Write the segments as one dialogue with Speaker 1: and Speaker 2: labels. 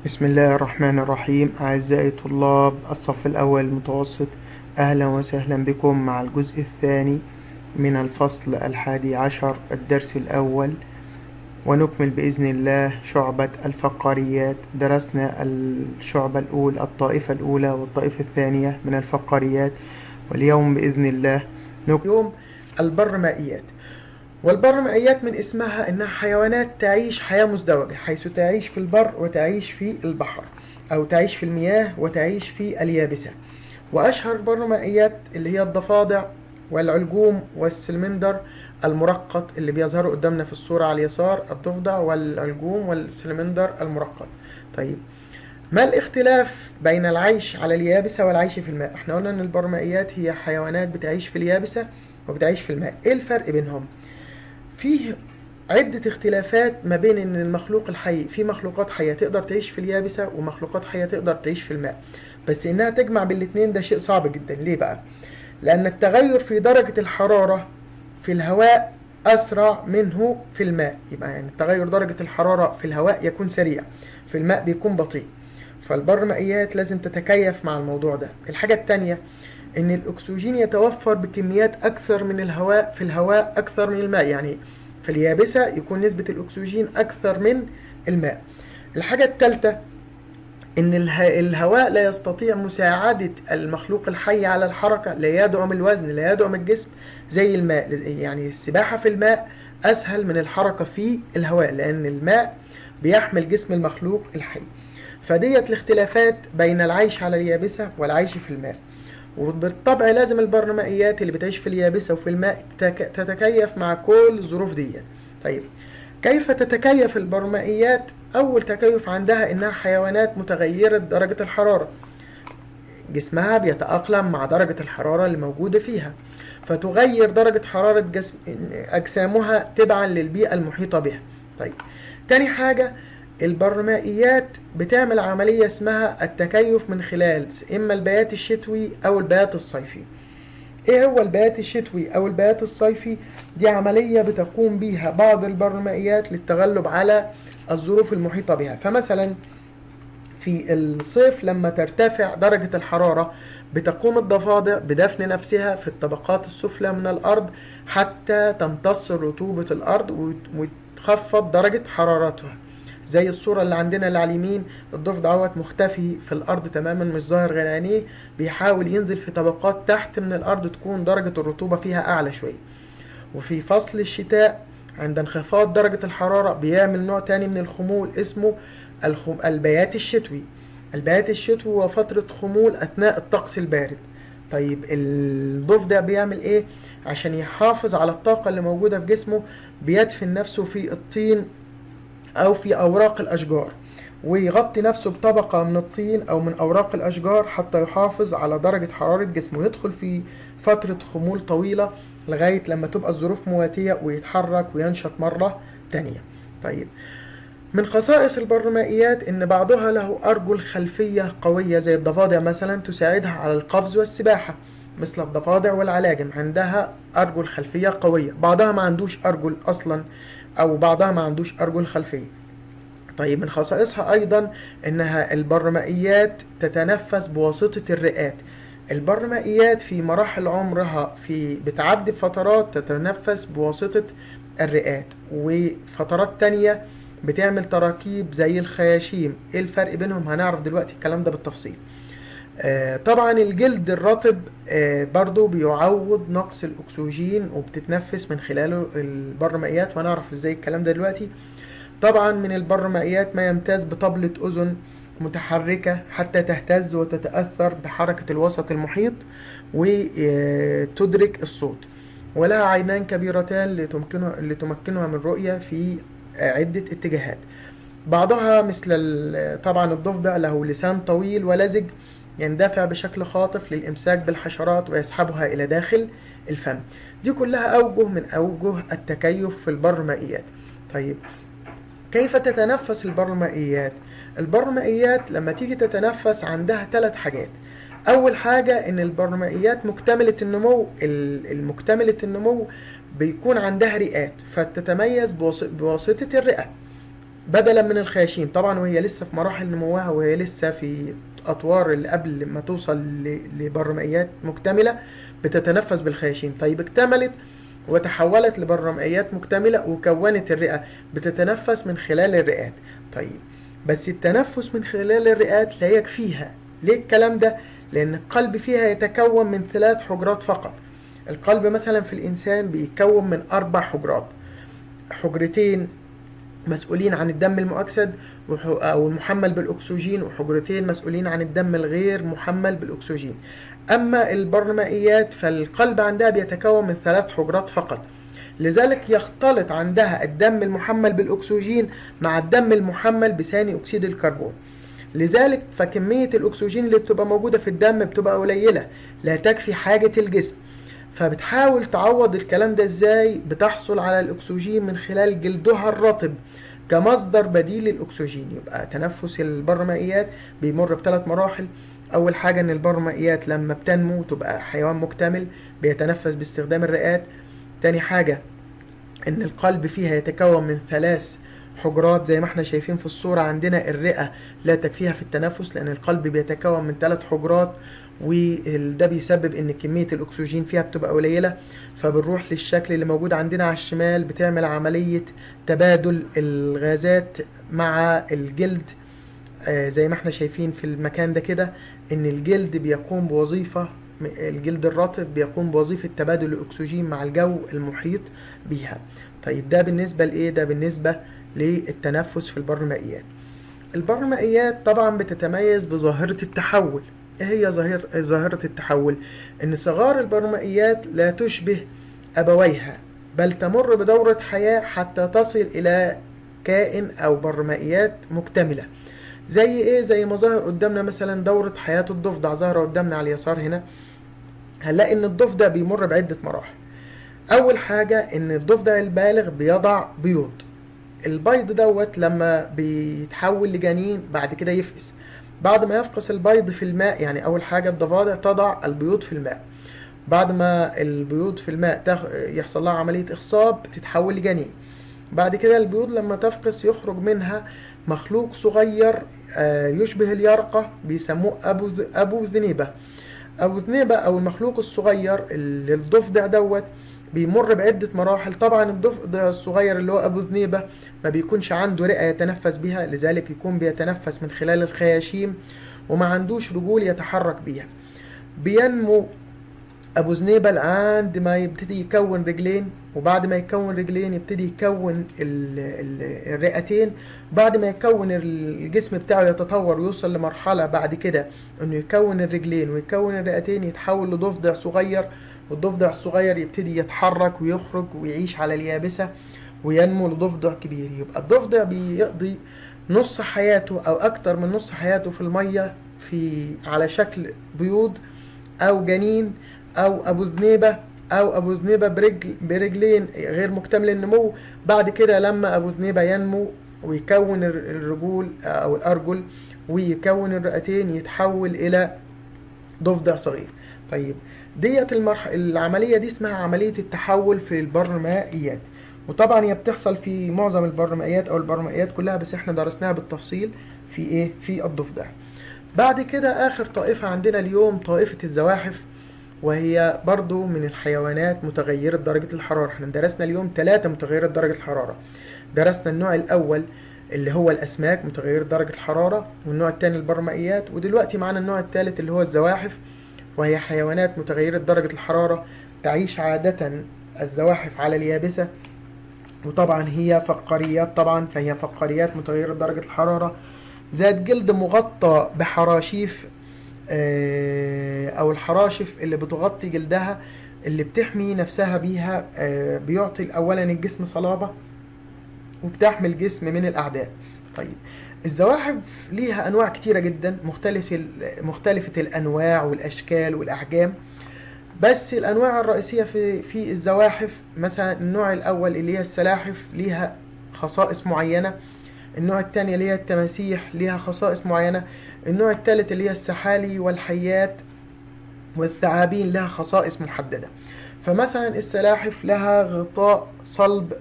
Speaker 1: بسم الله الرحمن الرحيم. أعزائي طلاب الصف الأول المتوسط، أهلا وسهلا بكم مع الجزء الثاني من الفصل 11 الدرس الأول، ونكمل بإذن الله شعبة الفقاريات. درسنا الشعبة الأولى، الطائفة الأولى والطائفة الثانية من الفقاريات، واليوم بإذن الله يوم البرمائيات. والبرمائيات من اسمها إنها حيوانات تعيش حياة مزدوجة، حيث تعيش في البر وتعيش في البحر، أو تعيش في المياه وتعيش في اليابسة. وأشهر البرمائيات اللي هي الضفادع والعلجوم والسلمندر المرقط اللي بيظهروا قدامنا في الصورة على اليسار، الضفدع والعلجوم والسلمندر المرقط. طيب، ما الاختلاف بين العيش على اليابسة والعيش في الماء؟ احنا قلنا ان البرمائيات هي حيوانات بتعيش في اليابسة وبتعيش في الماء. ايه الفرق بينهم؟ فيه عدة اختلافات ما بين ان المخلوق الحي، في مخلوقات حية تقدر تعيش في اليابسة ومخلوقات حية تقدر تعيش في الماء، بس انها تجمع بين الاتنين ده شيء صعب جدا. ليه بقى؟ لان التغير في درجة الحرارة في الهواء اسرع منه في الماء. يبقى يعني تغير درجة الحرارة في الهواء يكون سريع، في الماء بيكون بطيء. فالبرمائيات لازم تتكيف مع الموضوع ده. الحاجة التانية ان الاكسجين يتوفر بكميات اكثر من الهواء، في الهواء اكثر من الماء، يعني في اليابسة يكون نسبة الاكسجين اكثر من الماء. الحاجة الثالثة ان الهواء لا يستطيع مساعدة المخلوق الحي على الحركة، لا يدعم الوزن، لا يدعم الجسم زي الماء. يعني السباحة في الماء اسهل من الحركة في الهواء، لان الماء بيحمل جسم المخلوق الحي. فديت الاختلافات بين العيش على اليابسة والعيش في الماء. وبالطبع لازم البرمائيات اللي بتعيش في اليابسة وفي الماء تتكيف مع كل الظروف دي. طيب، كيف تتكيف البرمائيات؟ أول تكيف عندها إنها حيوانات متغيرة درجة الحرارة، جسمها بيتأقلم مع درجة الحرارة اللي موجودة فيها، فتغير درجة حرارة أجسامها تبعا للبيئة المحيطة بها. طيب، تاني حاجة، البرمائيات بتعمل عملية اسمها التكيف من خلال إما البيات الشتوي أو البيات الصيفي. إيه هو البيات الشتوي أو البيات الصيفي؟ دي عملية بتقوم بيها بعض البرمائيات للتغلب على الظروف المحيطة بها. فمثلا في الصيف لما ترتفع درجة الحرارة، بتقوم الضفادع بدفن نفسها في الطبقات السفلى من الأرض حتى تمتص رطوبة الأرض وتخفض درجة حرارتها. زي الصورة اللي عندنا اللي على اليمين، الضفدع مختفي في الأرض تماما، مش ظاهر غير عينيه، بيحاول ينزل في طبقات تحت من الأرض تكون درجة الرطوبة فيها أعلى شوية. وفي فصل الشتاء عند انخفاض درجة الحرارة بيعمل نوع تاني من الخمول اسمه البيات الشتوي. البيات الشتوي هو فترة خمول أثناء الطقس البارد. طيب، الضفدع بيعمل ايه؟ عشان يحافظ على الطاقة اللي موجودة في جسمه، بيدفن نفسه في الطين أو في أوراق الأشجار، ويغطي نفسه بطبقة من الطين أو من أوراق الأشجار حتى يحافظ على درجة حرارة جسمه، يدخل في فترة خمول طويلة لغاية لما تبقى الظروف مواتية ويتحرك وينشط مرة تانية. طيب، من خصائص البرمائيات إن بعضها له أرجل خلفية قوية زي الضفادع مثلا تساعدها على القفز والسباحة، مثل الضفادع والعلاجم عندها أرجل خلفية قوية. بعضها ما عندوش أرجل أصلا، أو بعضها ما عندوش أرجل خلفية. طيب، من خصائصها أيضا إنها البرمائيات تتنفس بواسطة الرئات. البرمائيات في مراحل عمرها بتعدي بفترات تتنفس بواسطة الرئات، وفترات تانية بتعمل تراكيب زي الخياشيم. ايه الفرق بينهم؟ هنعرف دلوقتي الكلام ده بالتفصيل. طبعا الجلد الرطب برضو بيعوض نقص الأكسجين وبتتنفس من خلاله البرمائيات، وهنعرف ازاي الكلام ده دلوقتي. طبعا من البرمائيات ما يمتاز بطبلة أذن متحركة حتى تهتز وتتأثر بحركة الوسط المحيط وتدرك الصوت، ولها عينان كبيرتان لتمكنها من رؤية في عدة اتجاهات. بعضها مثل طبعا الضفدع له لسان طويل ولزج يندفع بشكل خاطف للإمساك بالحشرات ويسحبها إلى داخل الفم. دي كلها أوجه من أوجه التكيف في البرمائيات. طيب، كيف تتنفس البرمائيات؟ البرمائيات لما تيجي تتنفس عندها 3 حاجات. أول حاجة إن البرمائيات مكتملة النمو. المكتملة النمو بيكون عندها رئات فتتميز بواسطة الرئة. بدلا من الخياشيم، طبعا وهي لسه في مراحل نموها، وهي لسه في أطوار اللي قبل ما توصل لبرمائيات مكتملة بتتنفس بالخياشيم. طيب اكتملت وتحولت لبرمائيات مكتملة وكونت الرئة، بتتنفس من خلال الرئات. طيب بس التنفس من خلال الرئات لا يكفيها. ليه الكلام ده؟ لأن القلب فيها يتكون من 3 حجرات فقط. القلب مثلا في الإنسان بيتكون من 4 حجرات، حجرتين مسؤولين عن الدم المؤكسد أو المحمل بالأكسجين، وحجرتين مسؤولين عن الدم الغير محمل بالأكسجين. أما البرمائيات فالقلب عندها بيتكون من 3 حجرات فقط، لذلك يختلط عندها الدم المحمل بالأكسجين مع الدم المحمل بثاني أكسيد الكربون. لذلك فكمية الأكسجين اللي بتبقى موجودة في الدم بتبقى قليلة، لا تكفي حاجة الجسم. فبتحاول تعوض الكلام ده ازاي؟ بتحصل على الأكسجين من خلال جلدها الرطب كمصدر بديل للأكسجين. يبقى تنفس البرمائيات بيمر ب3 مراحل. أول حاجة إن البرمائيات لما بتنمو تبقى حيوان مكتمل بيتنفس باستخدام الرئات. تاني حاجة إن القلب فيها يتكون من 3 حجرات زي ما احنا شايفين في الصورة. عندنا الرئة لا تكفيها في التنفس لأن القلب بيتكون من 3 حجرات، وده بيسبب ان كمية الاكسجين فيها بتبقى قليلة، فبنروح للشكل اللي موجود عندنا على الشمال، بتعمل عملية تبادل الغازات مع الجلد. زي ما احنا شايفين في المكان ده كده ان الجلد بيقوم بوظيفة، الجلد الرطب بيقوم بوظيفة تبادل الاكسجين مع الجو المحيط بيها. طيب ده بالنسبة لايه؟ ده بالنسبة للتنفس في البرمائيات. البرمائيات طبعا بتتميز بظاهرة التحول. ايه هي ظاهرة التحول؟ ان صغار البرمائيات لا تشبه ابويها، بل تمر بدورة حياة حتى تصل الى كائن او برمائيات مكتملة. زي ايه؟ زي ما ظهر قدامنا مثلا دورة حياة الضفدع، ظاهرة قدامنا على اليسار هنا. هنلاقي ان الضفدع بيمر بعدة مراحل. اول حاجة ان الضفدع البالغ بيضع بيض، البيض دوت لما بيتحول لجنين بعد كده يفقس. بعد ما يفقس البيض في الماء، يعني اول حاجة الضفادع تضع البيوض في الماء، بعد ما البيوض في الماء يحصل لها عملية اخصاب تتحول لجنين. بعد كده البيوض لما تفقس يخرج منها مخلوق صغير يشبه اليرقة، بيسموه ابو ذنيبة. ابو ذنيبة او المخلوق الصغير اللي الضفدع دوت بيمر بعدة مراحل. طبعا الضفدع الصغير اللي هو ابو ذنيبة ما بيكونش عنده رئة يتنفس بها، لذلك يكون بيتنفس من خلال الخياشيم، وما عندوش رجول يتحرك بيها. بينمو ابو ذنيبة لحد ما يبتدي يكون رجلين، وبعد ما يكون رجلين يبتدي يكون الرئتين. بعد ما يكون الجسم بتاعه يتطور ويوصل لمرحلة بعد كده انه يكون الرجلين ويكون الرئتين، يتحول لضفدع صغير، والضفدع الصغير يبتدي يتحرك ويخرج ويعيش على اليابسة وينمو لضفدع كبير. يبقى الضفدع بيقضي نص حياته او اكتر من نص حياته في المية على شكل بيوض او جنين او ابو ذنيبة، او ابو ذنيبة برجلين غير مكتمل النمو. بعد كده لما ابو ذنيبة ينمو ويكون الرجول او الارجل ويكون الرئتين يتحول الى ضفدع صغير. طيب ديت العملية دي اسمها عملية التحول في البرمائيات، وطبعا هي بتحصل في معظم البرمائيات او البرمائيات كلها، بس احنا درسناها بالتفصيل في ايه؟ في الضفدع. بعد كده اخر طائفة عندنا اليوم طائفة الزواحف، وهي برضو من الحيوانات متغيرة درجة الحرارة. احنا درسنا اليوم 3 متغيرة درجة الحرارة. درسنا النوع الاول اللي هو الاسماك متغيرة درجة الحرارة، والنوع الثاني البرمائيات، ودلوقتي معانا النوع الثالث اللي هو الزواحف، وهي حيوانات متغيرة درجة الحرارة. تعيش عادة الزواحف على اليابسة، وطبعا هي فقاريات، طبعا فهي فقاريات متغيرة درجة الحرارة، ذات جلد مغطى بحراشيف او الحراشف اللي بتغطي جلدها اللي بتحمي نفسها بيها. بيعطي اولا الجسم صلابة، وبتحمي الجسم من الاعداء. طيب الزواحف ليها انواع كتيرة جدا، مختلفة الانواع والاشكال والاحجام، بس الانواع الرئيسية في الزواحف مثلا النوع الاول اللي هي السلاحف ليها خصائص معينة، النوع الثاني اللي هي التماسيح ليها خصائص معينة، النوع الثالث اللي هي السحالي والحيات والثعابين لها خصائص محددة. فمثلا السلاحف لها غطاء صلب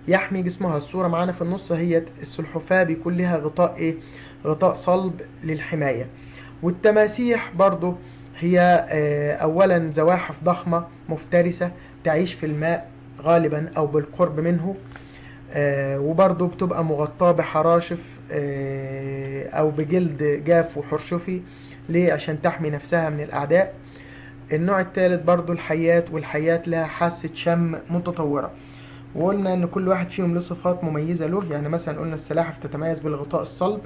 Speaker 1: يحمي جسمها. الصورة معانا في النص هي السلحفاة بيكون لها غطاء ايه؟ غطاء صلب للحماية. والتماسيح برضو هي اولا زواحف ضخمة مفترسة تعيش في الماء غالبا او بالقرب منه، وبرضو بتبقى مغطاة بحراشف او بجلد جاف وحرشفي. ليه؟ عشان تحمي نفسها من الاعداء. النوع الثالث برضو الحيات، والحيات لها حاسة شم متطورة، وقلنا ان كل واحد فيهم له صفات مميزة له. يعني مثلا قلنا السلاحف تتميز بالغطاء الصلب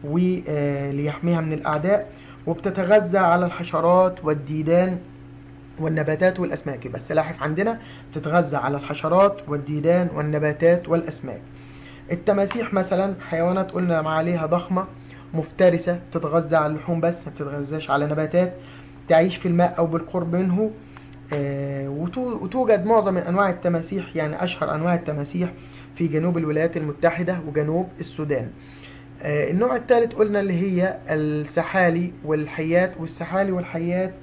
Speaker 1: وليحميها من الاعداء، وبتتغذى على الحشرات والديدان والنباتات والاسماك. يبقى السلاحف عندنا بتتغذى على الحشرات والديدان والنباتات والاسماك. التماسيح مثلا حيوانات قلنا مع عليها ضخمة مفترسة، بتتغذى على اللحوم بس ما بتتغذاش على نباتات، تعيش في الماء او بالقرب منه. وتوجد معظم انواع التماسيح، يعني اشهر انواع التماسيح في جنوب الولايات المتحدة وجنوب السودان. النوع الثالث قلنا اللي هي السحالي والحيات. والسحالي والحيات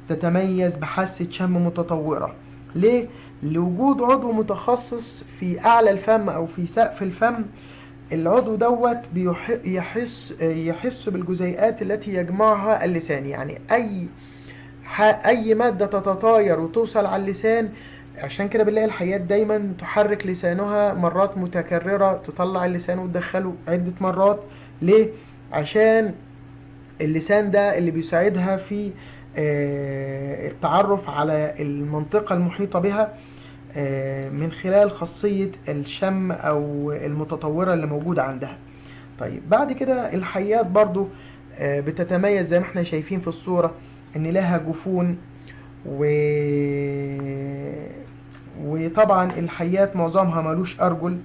Speaker 1: تتميز بحاسة شم متطورة. ليه؟ لوجود عضو متخصص في أعلى الفم أو في سقف الفم. العضو دوت يحس بالجزيئات التي يجمعها اللسان. يعني أي مادة تتطاير وتوصل على اللسان. عشان كده بنلاقي الحيات دايما تحرك لسانها مرات متكررة، تطلع اللسان وتدخله عدة مرات. ليه؟ عشان اللسان ده اللي بيساعدها في التعرف على المنطقة المحيطة بها من خلال خاصية الشم أو المتطورة اللي موجودة عندها. طيب بعد كده الحيات برضو بتتميز زي ما احنا شايفين في الصورة ان لها جفون وطبعا الحيات معظمها ملوش أرجل،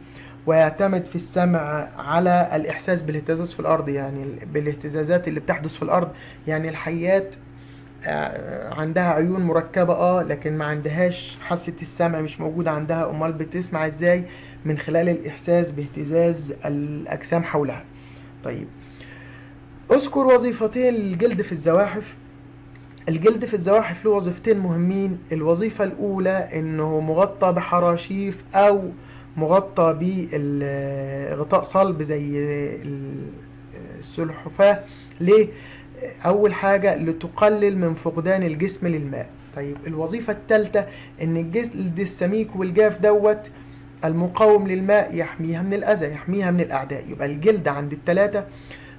Speaker 1: ويعتمد في السمع على الإحساس بالاهتزاز في الأرض، يعني بالاهتزازات اللي بتحدث في الأرض. يعني الحيات عندها عيون مركبة لكن ما عندهاش حاسة السمع، مش موجودة عندها. أمال بتسمع ازاي؟ من خلال الإحساس باهتزاز الأجسام حولها. طيب اذكر وظيفتين الجلد في الزواحف. الجلد في الزواحف له وظيفتين مهمين. الوظيفة الأولى إنه مغطى بحراشيف أو مغطى بغطاء صلب زي السلحفاة. ليه؟ أول حاجة لتقلل من فقدان الجسم للماء. طيب الوظيفة الثالثة إن الجلد السميك والجاف دوت المقاوم للماء يحميها من الأذى، يحميها من الأعداء. يبقى الجلد عند الثلاثة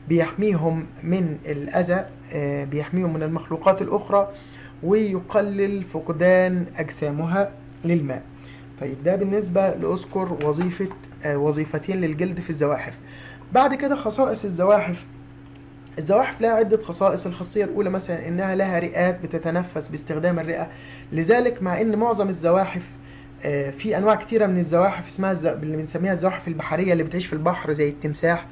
Speaker 1: بيحميهم من الأذى، بيحميهم من المخلوقات الأخرى، ويقلل فقدان أجسامها للماء. طيب ده بالنسبة لأذكر وظيفتين للجلد في الزواحف. بعد كده خصائص الزواحف. الزواحف لها عدة خصائص. الخاصية الأولى مثلا إنها لها رئات بتتنفس باستخدام الرئة. لذلك مع إن معظم الزواحف في أنواع كتيرة من الزواحف اسمها اللي بنسميها الزواحف البحرية اللي بتعيش في البحر زي التمساح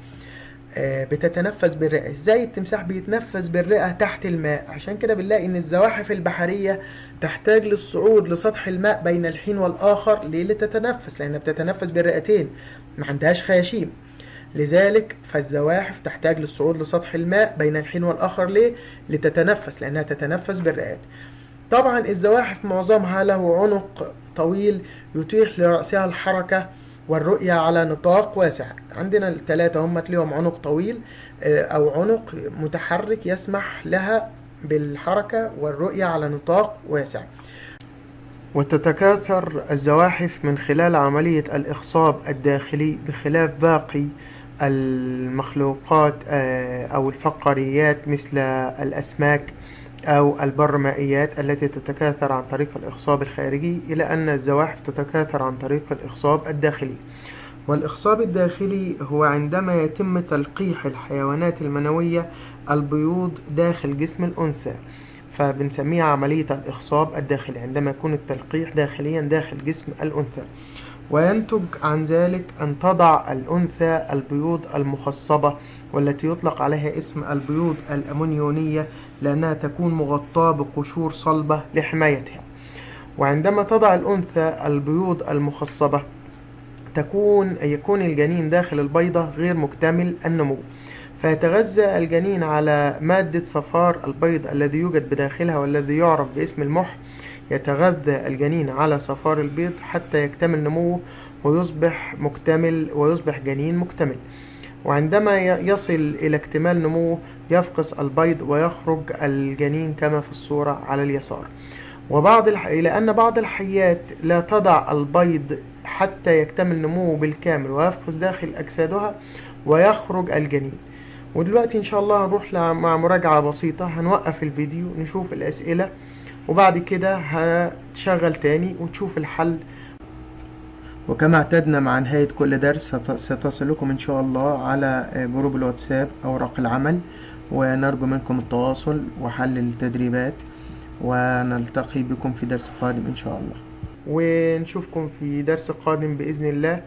Speaker 1: بتتنفس بالرئة. ازاي التمساح بيتنفس بالرئة تحت الماء؟ عشان كده بنلاقي ان الزواحف البحرية تحتاج للصعود لسطح الماء بين الحين والآخر لتتنفس، لأنها بتتنفس بالرئتين، ما عندهاش خياشيم. لذلك فالزواحف تحتاج للصعود لسطح الماء بين الحين والآخر. ليه؟ لتتنفس، لأنها تتنفس بالرئات. طبعا الزواحف معظمها له عنق طويل يتيح لرأسها الحركة والرؤية على نطاق واسع. عندنا الثلاثة هم لهم عنق طويل أو عنق متحرك يسمح لها بالحركة والرؤية على نطاق واسع. وتتكاثر الزواحف من خلال عملية الإخصاب الداخلي بخلاف باقي المخلوقات أو الفقاريات مثل الأسماك أو البرمائيات التي تتكاثر عن طريق الإخصاب الخارجي، إلى أن الزواحف تتكاثر عن طريق الإخصاب الداخلي. والإخصاب الداخلي هو عندما يتم تلقيح الحيوانات المنوية البيوض داخل جسم الأنثى، فبنسميها عملية الإخصاب الداخلي، عندما يكون التلقيح داخليا داخل جسم الأنثى. وينتج عن ذلك أن تضع الأنثى البيوض المخصبة، والتي يطلق عليها اسم البيوض الأمونيونية لأنها تكون مغطاة بقشور صلبة لحمايتها. وعندما تضع الأنثى البيوض المخصبة يكون الجنين داخل البيضة غير مكتمل النمو، فيتغذى الجنين على مادة صفار البيض الذي يوجد بداخلها والذي يعرف باسم المح. يتغذى الجنين على صفار البيض حتى يكتمل نموه، ويصبح مكتمل ويصبح جنين مكتمل. وعندما يصل إلى اكتمال نموه يفقس البيض ويخرج الجنين كما في الصورة على اليسار. لأن بعض الحيات لا تضع البيض حتى يكتمل نموه بالكامل ويفقس داخل أجسادها ويخرج الجنين. ودلوقتي إن شاء الله هنروح مع مراجعة بسيطة، هنوقف الفيديو نشوف الأسئلة وبعد كده هتشغل تاني وتشوف الحل. وكما اعتدنا مع نهاية كل درس ستصلكم إن شاء الله على جروب الواتساب أوراق العمل، ونرجو منكم التواصل وحل التدريبات، ونلتقي بكم في درس قادم إن شاء الله، ونشوفكم في درس قادم بإذن الله.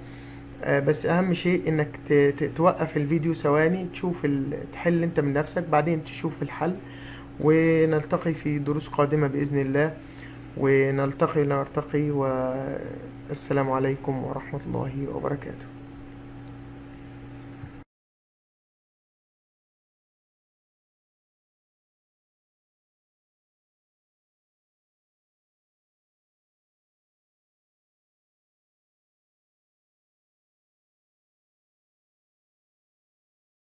Speaker 1: بس أهم شيء إنك توقف الفيديو ثواني تشوف تحل أنت من نفسك، بعدين تشوف الحل، ونلتقي في دروس قادمة بإذن الله، ونلتقي والسلام عليكم ورحمة الله وبركاته.